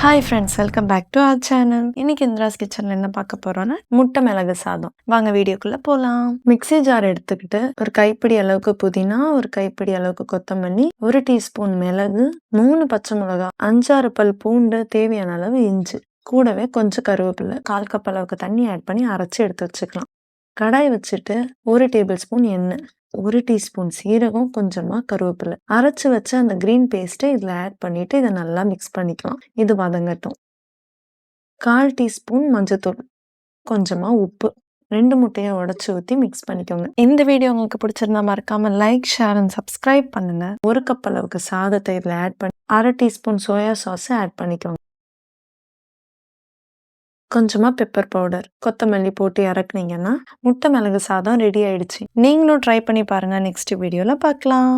Hi friends, welcome back to our channel. இன்னைக்கு இந்திராஸ் கிச்சன்ல என்ன பார்க்க போறோம்னா முட்டை மிளகு சாதம். வாங்க வீடியோக்குள்ள போலாம். மிக்ஸி ஜார் எடுத்துக்கிட்டு ஒரு கைப்பிடி அளவுக்கு புதினா, ஒரு கைப்பிடி அளவுக்கு கொத்தமல்லி, 1 டீஸ்பூன் மிளகு, 3 பச்சை மிளகாய், 5-6 பல் பூண்டு, தேவையான அளவு இஞ்சி, கூடவே கொஞ்சம் கருவேப்பிலை, 1/4 கப் அளவுக்கு தண்ணி ஆட் பண்ணி அரைச்சி எடுத்து வச்சுக்கலாம். கடாய் வச்சுட்டு 1 டேபிள் ஸ்பூன் எண்ணெய், 1 டீஸ்பூன் சீரகம், கொஞ்சமா கருவேப்பிலை, அரைச்சு வச்ச அந்த கிரீன் பேஸ்ட்டை இதில் ஆட் பண்ணிட்டு இதை நல்லா மிக்ஸ் பண்ணிக்கலாம். இது வதங்கட்டும். 1/4 டீஸ்பூன் மஞ்சத்தூள், கொஞ்சமா உப்பு, 2 முட்டையை உடைச்சு ஊற்றி மிக்ஸ் பண்ணிக்கோங்க. இந்த வீடியோ உங்களுக்கு பிடிச்சிருந்தா மறக்காம லைக், ஷேர் அண்ட் சப்ஸ்கிரைப் பண்ணுங்க. 1 கப் அளவுக்கு சாதத்தை இதில் ஆட் பண்ணி 1/2 டீஸ்பூன் சோயா சாஸ் ஆட் பண்ணிக்கோங்க. கொஞ்சமா பெப்பர் பவுடர், கொத்தமல்லி போட்டு இறக்குனீங்கன்னா முட்டை மிளகு சாதம் ரெடி ஆயிடுச்சு. நீங்களும் ட்ரை பண்ணி பாருங்க. நெக்ஸ்ட் வீடியோல பார்க்கலாம்.